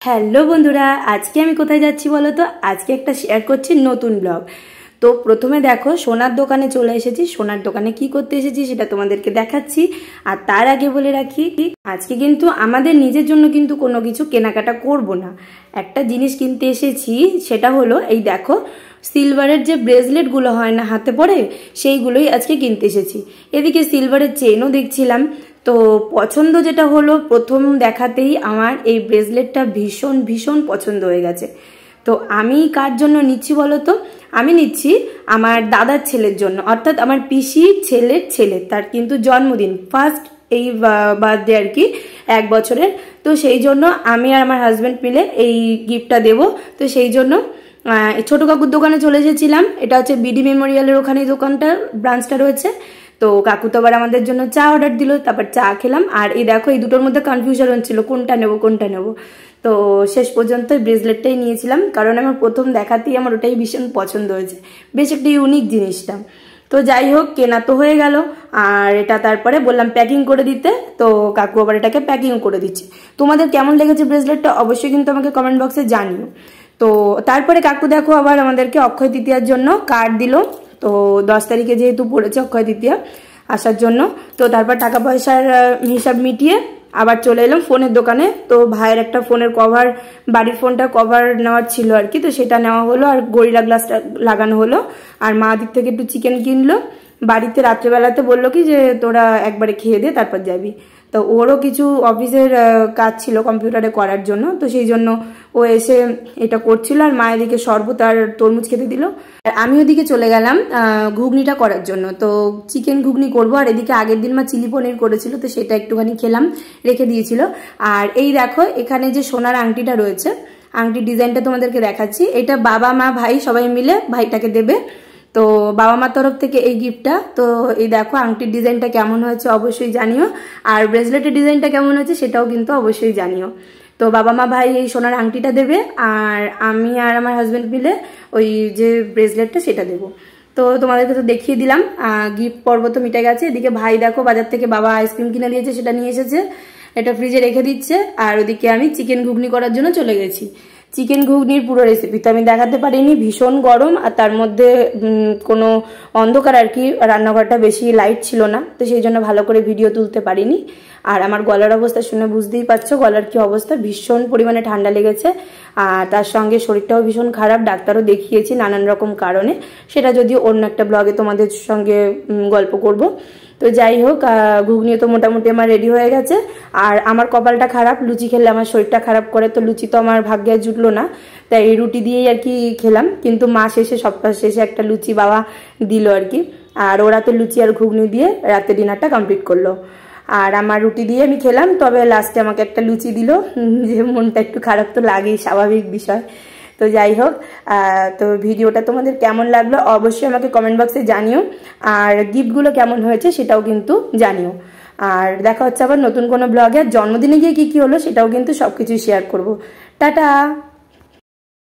Hello বন্ধুরা, আজকে আমি কোথায় যাচ্ছি বলো তো? আজকে একটা শেয়ার করছি নতুন ব্লগ। তো প্রথমে দেখো সোনার দোকানে চলে এসেছি। সোনার দোকানে কি করতে এসেছি সেটা তোমাদেরকে দেখাচ্ছি। আর তার আগে বলে রাখি, আজকে কিন্তু আমাদের নিজের জন্য কিন্তু কোনো কিছু কেনাকাটা করব না। একটা জিনিস কিনতে এসেছি, সেটা হলো এই দেখো সিলভারের যে ব্রেসলেটগুলো হয় না হাতে পরে, সেইগুলোই আজকে কিনতে এসেছি। এদিকে সিলভারের চেনও দেখছিলাম। তো পছন্দ যেটা হলো, প্রথম দেখাতেই আমার এই ব্রেসলেটটা ভীষণ ভীষণ পছন্দ হয়ে গেছে। তো আমি কার জন্য নিচ্ছি বলো তো? আমি নিচ্ছি আমার দাদার ছেলের জন্য, অর্থাৎ আমার পিসির ছেলের ছেলে, তার কিন্তু জন্মদিন, ফার্স্ট এই বার্থডে আর কি, 1 বছরের। তো সেই জন্য আমি আর আমার হাজব্যান্ড মিলে এই গিফটটা দেব। তো সেই জন্য ছোট কাকুর দোকানে চলে এসেছিলাম। এটা হচ্ছে বিডি মেমোরিয়ালের ওখানে দোকানটা, ব্রাঞ্চটা রয়েছে। তো কাকু তো আবার আমাদের জন্য চা অর্ডার দিল, তারপর চা খেলাম। আর এই দেখো এই দুটোর মধ্যে কনফিউশন হচ্ছিল কোনটা নেব কোনটা নেব। তো শেষ পর্যন্ত ব্রেসলেটটাই নিয়েছিলাম, কারণ আমার প্রথম দেখাতেই আমার ওটাই ভীষণ পছন্দ হয়েছে। বেশ একটা ইউনিক জিনিসটা। তো যাই হোক, কেনা তো হয়ে গেল। আর এটা তারপরে বললাম প্যাকিং করে দিতে, তো কাকু আবার এটাকে প্যাকিং করে দিচ্ছে। তোমাদের কেমন লেগেছে ব্রেসলেটটা অবশ্যই কিন্তু আমাকে কমেন্ট বক্সে জানিও। তো তারপরে কাকু দেখো আবার আমাদেরকে অক্ষয় তৃতীয়ার জন্য কার্ড দিল। তো 10 তারিখে যেহেতু পড়েছে অক্ষয় তৃতীয়া, আসার জন্য। তো তারপর টাকা পয়সার হিসাব মিটিয়ে আবার চলে এলাম ফোনের দোকানে। তো ভাইয়ের একটা ফোনের কভার, বাড়ির ফোনটা কভার নেওয়ার ছিল আর কি, তো সেটা নেওয়া হলো। আর গরিলা গ্লাসটা লাগানো হলো। আর মা দিক থেকে একটু চিকেন কিনলো। বাড়িতে রাত্রেবেলাতে বললো কি যে তোরা একবারে খেয়ে দে তারপর যাবি। তো ওরও কিছু অফিসের কাজ ছিল কম্পিউটারে করার জন্য, তো সেই জন্য ও এসে এটা করছিল। আর মায়ের দিকে শরবত আর তরমুজ খেতে দিল। আর আমি ওদিকে চলে গেলাম ঘুগনিটা করার জন্য। তো চিকেন ঘুগনি করবো। আর এদিকে আগের দিন মা চিলি পনির করেছিল, তো সেটা একটুখানি খেলাম, রেখে দিয়েছিল। আর এই দেখো এখানে যে সোনার আংটিটা রয়েছে, আংটির ডিজাইনটা তোমাদেরকে দেখাচ্ছি। এটা বাবা মা ভাই সবাই মিলে ভাইটাকে দেবে। তো বাবা মার তরফ থেকে এই গিফটটা। তো এই দেখো আংটির ডিজাইনটা কেমন হয়েছে অবশ্যই জানিও। আর ব্রেসলেটের ডিজাইনটা কেমন হয়েছে সেটাও কিন্তু অবশ্যই জানিও। তো বাবা মা ভাই এই সোনার আংটিটা দেবে, আর আমি আর আমার হাজব্যান্ড মিলে ওই যে ব্রেসলেটটা সেটা দেবো। তো তোমাদেরকে তো দেখিয়ে দিলাম, গিফট পর্ব তো মিটে গেছে। এদিকে ভাই দেখো বাজার থেকে বাবা আইসক্রিম কিনে দিয়েছে, সেটা নিয়ে এসেছে, এটা ফ্রিজে রেখে দিচ্ছে। আর ওদিকে আমি চিকেন ঘুগনি করার জন্য চলে গেছি। চিকেন ঘুগনির পুরো রেসিপি তো আমি দেখাতে পারিনি, ভীষণ গরম। আর তার মধ্যে কোনো অন্ধকার আর কি, রান্নাঘরটা বেশি লাইট ছিল না, তো সেই জন্য ভালো করে ভিডিও তুলতে পারিনি। আর আমার গলার অবস্থা শুনে বুঝতেই পারছো গলার কি অবস্থা, ভীষণ পরিমাণে ঠান্ডা লেগেছে। আর তার সঙ্গে শরীরটাও ভীষণ খারাপ, ডাক্তারও দেখিয়েছি নানান রকম কারণে। সেটা যদিও অন্য একটা ব্লগে তোমাদের সঙ্গে গল্প করব। তো যাই হোক, ঘুগনি তো মোটামুটি আমার রেডি হয়ে গেছে। আর আমার কপালটা খারাপ, লুচি খেলে আমার শরীরটা খারাপ করে, তো লুচি তো আমার ভাগ্যে জুটলো না। তাই রুটি দিয়েই আর কি খেলাম। কিন্তু মা শেষে, সপ্তাহ শেষে একটা লুচি বাবা দিল আর কি। আর ওরা তো লুচি আর ঘুগনি দিয়ে রাতে ডিনারটা কমপ্লিট করলো। আর আমার রুটি দিয়ে আমি খেলাম, তবে লাস্টে আমাকে একটা লুচি দিল। যে মনটা একটু খারাপ তো লাগেই, স্বাভাবিক বিষয়। তো যাই হোক, তো ভিডিওটা তোমাদের কেমন লাগলো অবশ্যই আমাকে কমেন্ট বক্সে জানিও। আর গিফটগুলো কেমন হয়েছে সেটাও কিন্তু জানিও। আর দেখা হচ্ছে আবার নতুন কোনো ব্লগে। জন্মদিনে গিয়ে কি কি হলো সেটাও কিন্তু সবকিছুই শেয়ার করব। টাটা।